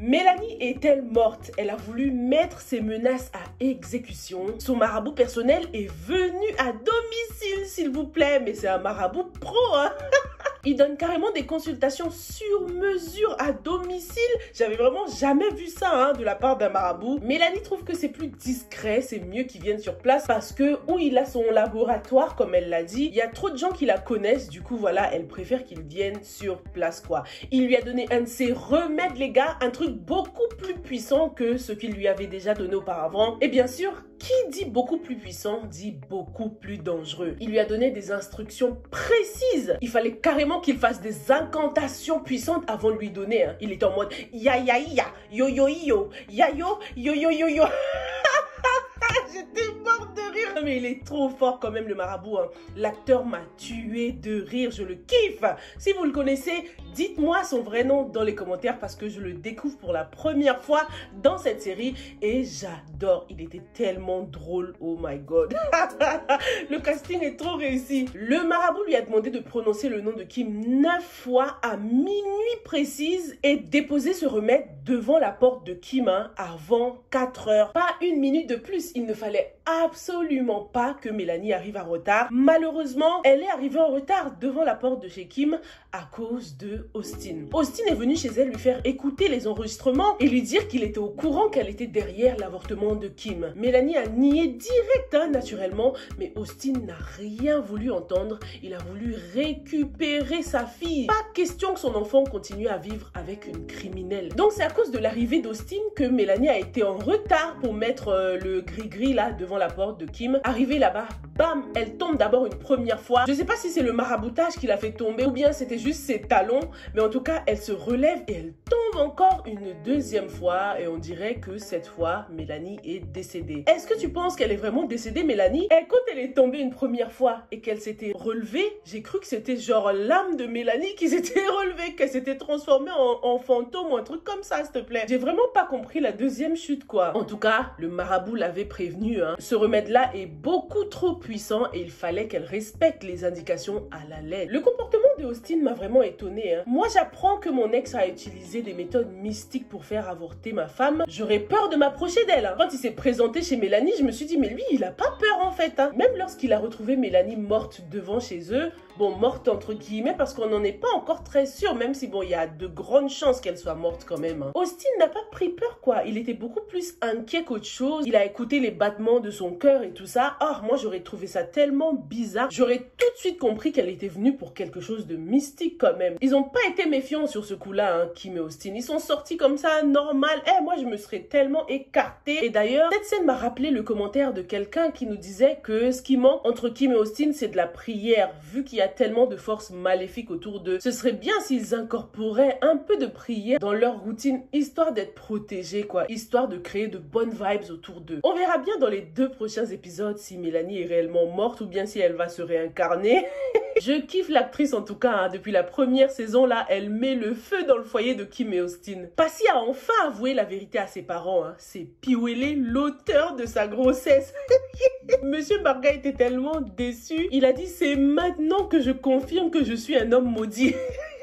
Mélanie est-elle morte? Elle a voulu mettre ses menaces à exécution. Son marabout personnel est venu à domicile, s'il vous plaît. Mais c'est un marabout pro, hein. Il donne carrément des consultations sur mesure à domicile. J'avais vraiment jamais vu ça hein, de la part d'un marabout. Mélanie trouve que c'est plus discret, c'est mieux qu'il vienne sur place parce que où il a son laboratoire, comme elle l'a dit, il y a trop de gens qui la connaissent. Du coup, voilà, elle préfère qu'il vienne sur place, quoi. Il lui a donné un de ses remèdes, les gars, un truc beaucoup plus puissant que ce qu'il lui avait déjà donné auparavant. Et bien sûr, qui dit beaucoup plus puissant dit beaucoup plus dangereux. Il lui a donné des instructions précises. Il fallait carrément qu'il fasse des incantations puissantes avant de lui donner. Hein. Il était en mode ya ya ya, yo yo yo, ya yo, yo yo yo yo. J'étais morte de rire. Mais il est trop fort quand même le marabout. Hein. L'acteur m'a tué de rire. Je le kiffe. Si vous le connaissez, dites-moi son vrai nom dans les commentaires parce que je le découvre pour la première fois dans cette série et j'adore. Il était tellement drôle. Oh my god. Le casting est trop réussi. Le marabout lui a demandé de prononcer le nom de Kim 9 fois à minuit précise et déposer ce remède devant la porte de Kim hein, avant 4 heures. Pas une minute de plus. Il ne fallait absolument pas que Mélanie arrive en retard. Malheureusement, elle est arrivée en retard devant la porte de chez Kim à cause de Austin. Austin est venu chez elle lui faire écouter les enregistrements et lui dire qu'il était au courant qu'elle était derrière l'avortement de Kim. Mélanie a nié direct, hein, naturellement, mais Austin n'a rien voulu entendre. Il a voulu récupérer sa fille. Pas question que son enfant continue à vivre avec une criminelle. Donc c'est à cause de l'arrivée d'Austin que Mélanie a été en retard pour mettre le gris-gris là devant la porte de Kim. Arrivée là-bas, bam, elle tombe d'abord une première fois. Je sais pas si c'est le maraboutage qui l'a fait tomber ou bien c'était juste ses talons, mais en tout cas, elle se relève et elle tombe encore une deuxième fois et on dirait que cette fois, Mélanie est décédée. Est-ce que tu penses qu'elle est vraiment décédée, Mélanie? Et quand elle est tombée une première fois et qu'elle s'était relevée, j'ai cru que c'était genre l'âme de Mélanie qui s'était relevée, qu'elle s'était transformée en fantôme ou un truc comme ça, s'il te plaît. J'ai vraiment pas compris la deuxième chute, quoi. En tout cas, le marabout l'avait prévenu, hein. Ce remède-là est beaucoup trop puissant et il fallait qu'elle respecte les indications à la lettre. Le comportement de Austin m'a vraiment étonnée. Hein. Moi, j'apprends que mon ex a utilisé des méthodes mystiques pour faire avorter ma femme. J'aurais peur de m'approcher d'elle. Hein. Quand il s'est présenté chez Mélanie, je me suis dit, mais lui, il a pas peur en fait. Hein. Même lorsqu'il a retrouvé Mélanie morte devant chez eux, bon, morte entre guillemets, parce qu'on n'en est pas encore très sûr, même si bon, il y a de grandes chances qu'elle soit morte quand même. Hein. Austin n'a pas pris peur, quoi. Il était beaucoup plus inquiet qu'autre chose. Il a écouté les battements de son cœur et tout ça. Or, moi, j'aurais trouvé ça tellement bizarre. J'aurais tout de suite compris qu'elle était venue pour quelque chose de mystique quand même. Ils n'ont pas été méfiants sur ce coup-là, hein, Kim et Austin. Ils sont sortis comme ça, normal. Eh, moi, je me serais tellement écartée. Et d'ailleurs, cette scène m'a rappelé le commentaire de quelqu'un qui nous disait que ce qui manque entre Kim et Austin, c'est de la prière. Vu qu'il y a tellement de forces maléfiques autour d'eux, ce serait bien s'ils incorporaient un peu de prière dans leur routine, histoire d'être protégés, quoi. Histoire de créer de bonnes vibes autour d'eux. On verra bien dans les 2 prochains épisodes si Mélanie est réellement morte ou bien si elle va se réincarner. Je kiffe l'actrice en tout cas, hein. Depuis la première saison là, elle met le feu dans le foyer de Kim et Austin. Passy a enfin avoué la vérité à ses parents, hein. C'est Piwele, l'auteur de sa grossesse. Monsieur Barga était tellement déçu, il a dit c'est maintenant que je confirme que je suis un homme maudit.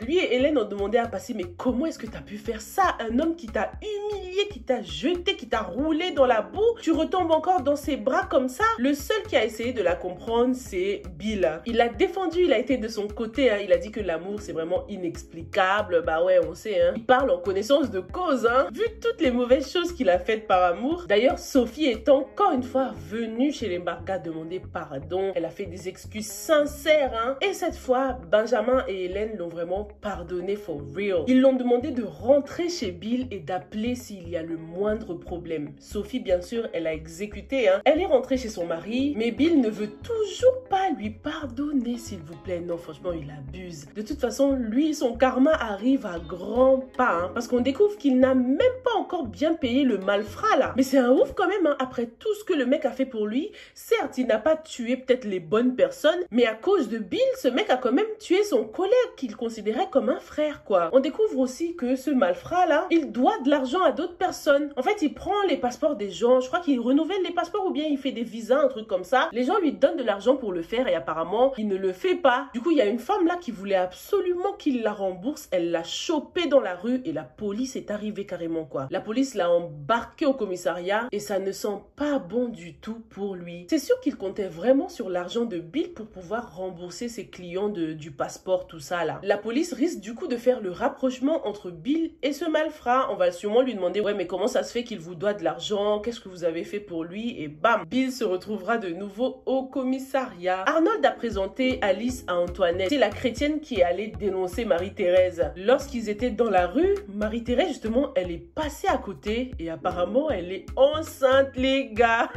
Lui et Hélène ont demandé à Passy, mais comment est-ce que tu as pu faire ça? Un homme qui t'a humilié, qui t'a jeté, qui t'a roulé dans la boue, tu retombes encore dans ses bras comme ça? Le seul qui a essayé de la comprendre, c'est Bill. Il l'a défendu, il a été de son côté, hein. Il a dit que l'amour, c'est vraiment inexplicable. Bah ouais, on sait, hein. Il parle en connaissance de cause, hein. Vu toutes les mauvaises choses qu'il a faites par amour. D'ailleurs, Sophie est encore une fois venue chez les Barga demander pardon. Elle a fait des excuses sincères, hein. Et cette fois, Benjamin et Hélène l'ont vraiment pardonné for real. Ils l'ont demandé de rentrer chez Bill et d'appeler s'il y a le moindre problème. Sophie, bien sûr, elle a exécuté, hein. Elle est rentrée chez son mari, mais Bill ne veut toujours pas lui pardonner, s'il vous plaît. Non, franchement, il abuse. De toute façon, lui, son karma arrive à grands pas, hein, parce qu'on découvre qu'il n'a même pas encore encore bien payé le malfrat là. Mais c'est un ouf quand même, hein. Après tout ce que le mec a fait pour lui, certes, il n'a pas tué peut-être les bonnes personnes, mais à cause de Bill, ce mec a quand même tué son collègue qu'il considérait comme un frère, quoi. On découvre aussi que ce malfrat là, il doit de l'argent à d'autres personnes. En fait, il prend les passeports des gens, je crois qu'il renouvelle les passeports ou bien il fait des visas, un truc comme ça. Les gens lui donnent de l'argent pour le faire et apparemment, il ne le fait pas. Du coup, il y a une femme là qui voulait absolument qu'il la rembourse. Elle l'a chopé dans la rue et la police est arrivée carrément, quoi. La police l'a embarqué au commissariat et ça ne sent pas bon du tout pour lui. C'est sûr qu'il comptait vraiment sur l'argent de Bill pour pouvoir rembourser ses clients du passeport, tout ça là. La police risque du coup de faire le rapprochement entre Bill et ce malfrat. On va sûrement lui demander, ouais, mais comment ça se fait qu'il vous doit de l'argent? Qu'est-ce que vous avez fait pour lui? Et bam, Bill se retrouvera de nouveau au commissariat. Arnold a présenté Alice à Antoinette. C'est la chrétienne qui est allée dénoncer Marie-Thérèse. Lorsqu'ils étaient dans la rue, Marie-Thérèse justement, elle est passée à côté et apparemment elle est enceinte, les gars.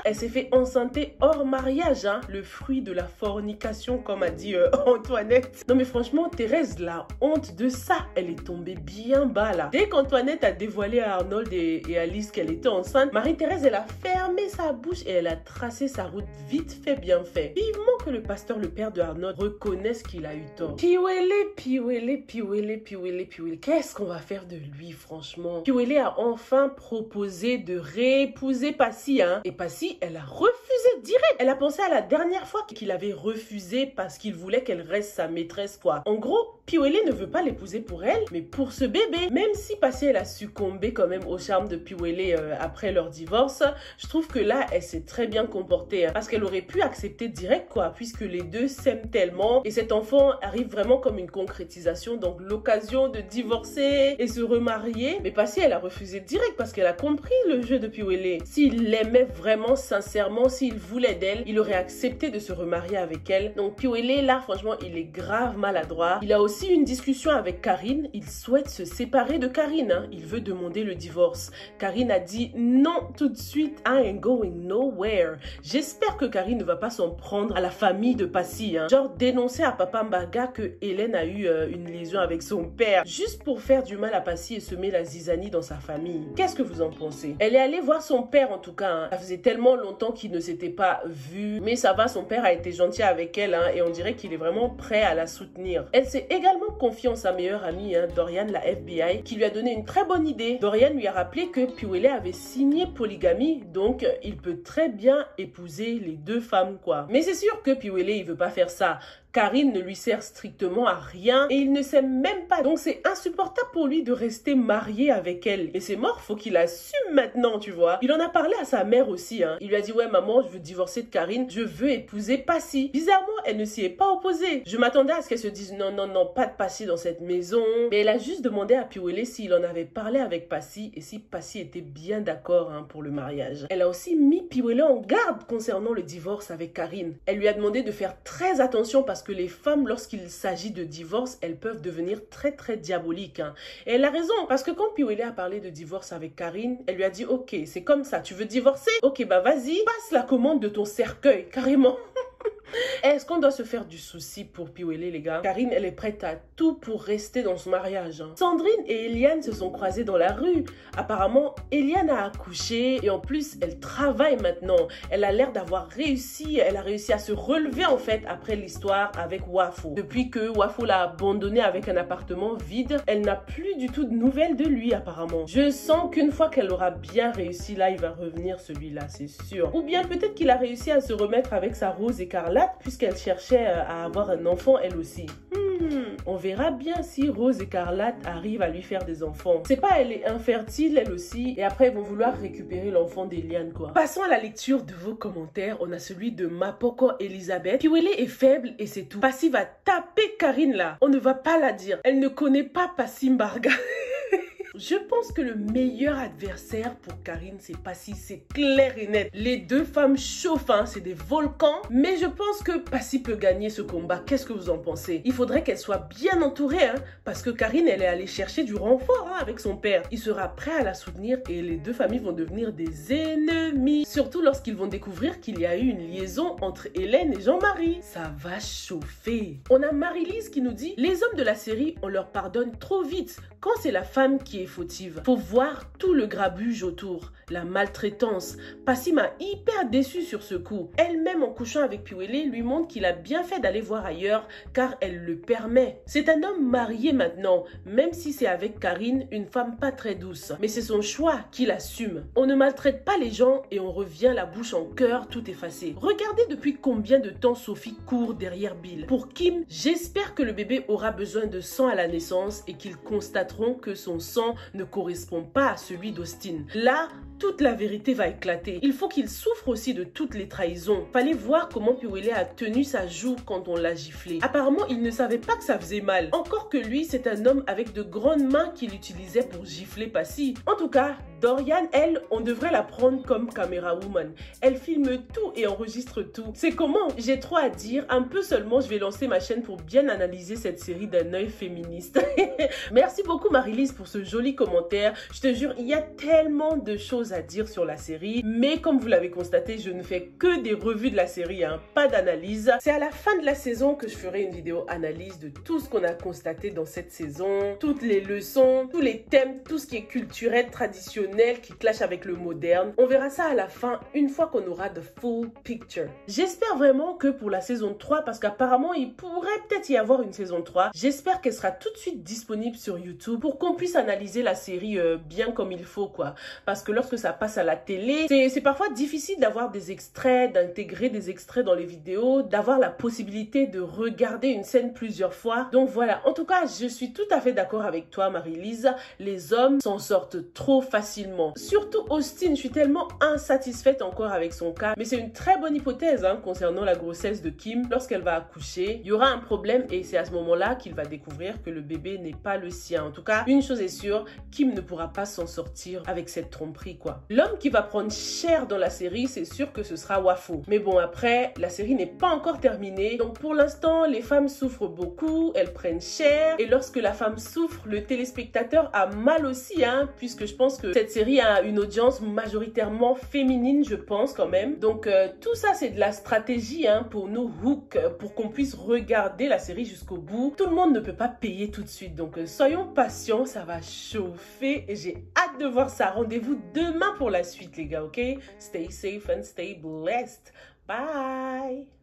Elle s'est fait enceinter hors mariage, hein, le fruit de la fornication, comme a dit Antoinette. Non mais franchement, Thérèse, la honte de ça, elle est tombée bien bas là. Dès qu'Antoinette a dévoilé à Arnold et Alice qu'elle était enceinte, Marie-Thérèse, elle a fermé sa bouche et elle a tracé sa route vite fait, bien fait. Vivement que le pasteur, le père de Arnold, reconnaisse qu'il a eu tort. Piwele, qu'est-ce qu'on va faire de lui, franchement? Piwele a enfin proposé de réépouser Passy, hein. Et Passy, elle a refusé direct. Elle a pensé à la dernière fois qu'il avait refusé parce qu'il voulait qu'elle reste sa maîtresse, quoi. En gros, Piwele ne veut pas l'épouser pour elle, mais pour ce bébé. Même si Passy, elle a succombé quand même au charme de Piwele après leur divorce, je trouve que là, elle s'est très bien comportée, hein, parce qu'elle aurait pu accepter direct, quoi, puisque les deux s'aiment tellement. Et cet enfant arrive vraiment comme une concrétisation, donc l'occasion de divorcer et se remarier. Mais Passy, elle a refusé direct parce qu'elle a compris le jeu de Piwele. S'il l'aimait vraiment sincèrement, s'il voulait d'elle, il aurait accepté de se remarier avec elle. Donc Piwele, là, franchement, il est grave maladroit. Il a aussi une discussion avec Karine. Il souhaite se séparer de Karine, hein. Il veut demander le divorce. Karine a dit non tout de suite. I ain't going nowhere. J'espère que Karine ne va pas s'en prendre à la famille de Passy, hein. Genre dénoncer à Papa Mbaga que Hélène a eu une liaison avec son père, juste pour faire du mal à Passy et semer la zizanie dans sa famille. Qu'est-ce que vous en pensez? Elle est allée voir son père en tout cas, hein. Ça faisait tellement longtemps qu'ils ne s'étaient pas vus, mais ça va, son père a été gentil avec elle, hein, et on dirait qu'il est vraiment prêt à la soutenir. Elle s'est également confiée en sa meilleure amie, hein, Dorian, la FBI, qui lui a donné une très bonne idée. Dorian lui a rappelé que Piwele avait signé polygamie, donc il peut très bien épouser les deux femmes, quoi. Mais c'est sûr que Piwele, il veut pas faire ça. Karine ne lui sert strictement à rien et il ne s'aime même pas. Donc c'est insupportable pour lui de rester marié avec elle. Et c'est mort, faut qu'il assume maintenant, tu vois. Il en a parlé à sa mère aussi, hein. Il lui a dit, ouais maman, je veux divorcer de Karine, je veux épouser Passy. Bizarrement, elle ne s'y est pas opposée. Je m'attendais à ce qu'elle se dise, non, non, non, pas de Passy dans cette maison. Mais elle a juste demandé à Piwele s'il en avait parlé avec Passy et si Passy était bien d'accord, hein, pour le mariage. Elle a aussi mis Piwele en garde concernant le divorce avec Karine. Elle lui a demandé de faire très attention parce que les femmes, lorsqu'il s'agit de divorce, elles peuvent devenir très très diaboliques, hein. Et elle a raison, parce que quand Piwele a parlé de divorce avec Karine, elle lui a dit, ok, c'est comme ça, tu veux divorcer? Ok, bah vas-y, passe la commande de ton cercueil, carrément. Est-ce qu'on doit se faire du souci pour Piwele, les gars? Karine, elle est prête à tout pour rester dans son mariage, hein. Sandrine et Eliane se sont croisées dans la rue. Apparemment, Eliane a accouché et en plus, elle travaille maintenant. Elle a l'air d'avoir réussi. Elle a réussi à se relever, en fait, après l'histoire avec Wafo. Depuis que Wafo l'a abandonnée avec un appartement vide, elle n'a plus du tout de nouvelles de lui, apparemment. Je sens qu'une fois qu'elle aura bien réussi, là, il va revenir celui-là, c'est sûr. Ou bien peut-être qu'il a réussi à se remettre avec sa Rose écarlate, puisqu'elle cherchait à avoir un enfant elle aussi. On verra bien si Rose écarlate arrive à lui faire des enfants. C'est pas, elle est infertile elle aussi, et après ils vont vouloir récupérer l'enfant d'Eliane, quoi. Passons à la lecture de vos commentaires. On a celui de Mapoko Elisabeth. Piwele est faible et c'est tout. Passy va taper Karine là. On ne va pas la dire. Elle ne connaît pas Passy Mbarga. Je pense que le meilleur adversaire pour Karine, c'est Passy, c'est clair et net. Les deux femmes chauffent, hein, c'est des volcans. Mais je pense que Passy peut gagner ce combat. Qu'est-ce que vous en pensez? Il faudrait qu'elle soit bien entourée, hein, parce que Karine, elle est allée chercher du renfort, hein, avec son père. Il sera prêt à la soutenir et les deux familles vont devenir des ennemis. Surtout lorsqu'ils vont découvrir qu'il y a eu une liaison entre Hélène et Jean-Marie. Ça va chauffer. On a Marie-Lise qui nous dit « Les hommes de la série, on leur pardonne trop vite. quand c'est la femme qui est fautive. Faut voir tout le grabuge autour, la maltraitance. Passi m'a hyper déçue sur ce coup. Elle-même, en couchant avec Piwele, lui montre qu'il a bien fait d'aller voir ailleurs car elle le permet. C'est un homme marié maintenant, même si c'est avec Karine, une femme pas très douce. Mais c'est son choix qu'il assume. On ne maltraite pas les gens et on revient la bouche en cœur tout effacé. Regardez depuis combien de temps Sophie court derrière Bill. Pour Kim, j'espère que le bébé aura besoin de sang à la naissance et qu'ils constateront que son sang ne correspond pas à celui d'Austin. Là, toute la vérité va éclater. Il faut qu'il souffre aussi de toutes les trahisons. Fallait voir comment Piwele a tenu sa joue quand on l'a giflé. Apparemment, il ne savait pas que ça faisait mal. Encore que lui, c'est un homme avec de grandes mains qu'il utilisait pour gifler Passi. En tout cas, Dorian, elle, on devrait la prendre comme caméra woman. Elle filme tout et enregistre tout. C'est comment? J'ai trop à dire. Un peu seulement, je vais lancer ma chaîne pour bien analyser cette série d'un œil féministe. Merci beaucoup Marie-Lise pour ce joli commentaire. Je te jure, il y a tellement de choses à dire sur la série, mais comme vous l'avez constaté, je ne fais que des revues de la série, hein, pas d'analyse. C'est à la fin de la saison que je ferai une vidéo analyse de tout ce qu'on a constaté dans cette saison, toutes les leçons, tous les thèmes, tout ce qui est culturel, traditionnel, qui clash avec le moderne. On verra ça à la fin, une fois qu'on aura the full picture. J'espère vraiment que pour la saison 3, parce qu'apparemment il pourrait peut-être y avoir une saison 3, j'espère qu'elle sera tout de suite disponible sur YouTube pour qu'on puisse analyser la série bien comme il faut, quoi. Parce que lorsque ça passe à la télé, c'est parfois difficile d'avoir des extraits, d'intégrer des extraits dans les vidéos, d'avoir la possibilité de regarder une scène plusieurs fois. Donc voilà, en tout cas, je suis tout à fait d'accord avec toi, Marie-Lise. Les hommes s'en sortent trop facilement. Surtout Austin, je suis tellement insatisfaite encore avec son cas. Mais c'est une très bonne hypothèse hein, concernant la grossesse de Kim. Lorsqu'elle va accoucher, il y aura un problème et c'est à ce moment-là qu'il va découvrir que le bébé n'est pas le sien. En tout cas, une chose est sûre, Kim ne pourra pas s'en sortir avec cette tromperie, quoi. L'homme qui va prendre cher dans la série, c'est sûr que ce sera Wafo. Mais bon, après, la série n'est pas encore terminée. Donc pour l'instant, les femmes souffrent beaucoup, elles prennent cher. Et lorsque la femme souffre, le téléspectateur a mal aussi, hein, puisque je pense que cette série a une audience majoritairement féminine, je pense quand même. Donc tout ça, c'est de la stratégie hein, pour nous hook, pour qu'on puisse regarder la série jusqu'au bout. Tout le monde ne peut pas payer tout de suite. Donc soyons patients, ça va chauffer et j'ai hâte de voir ça. Rendez-vous demain pour la suite les gars, ok? Stay safe and stay blessed. Bye!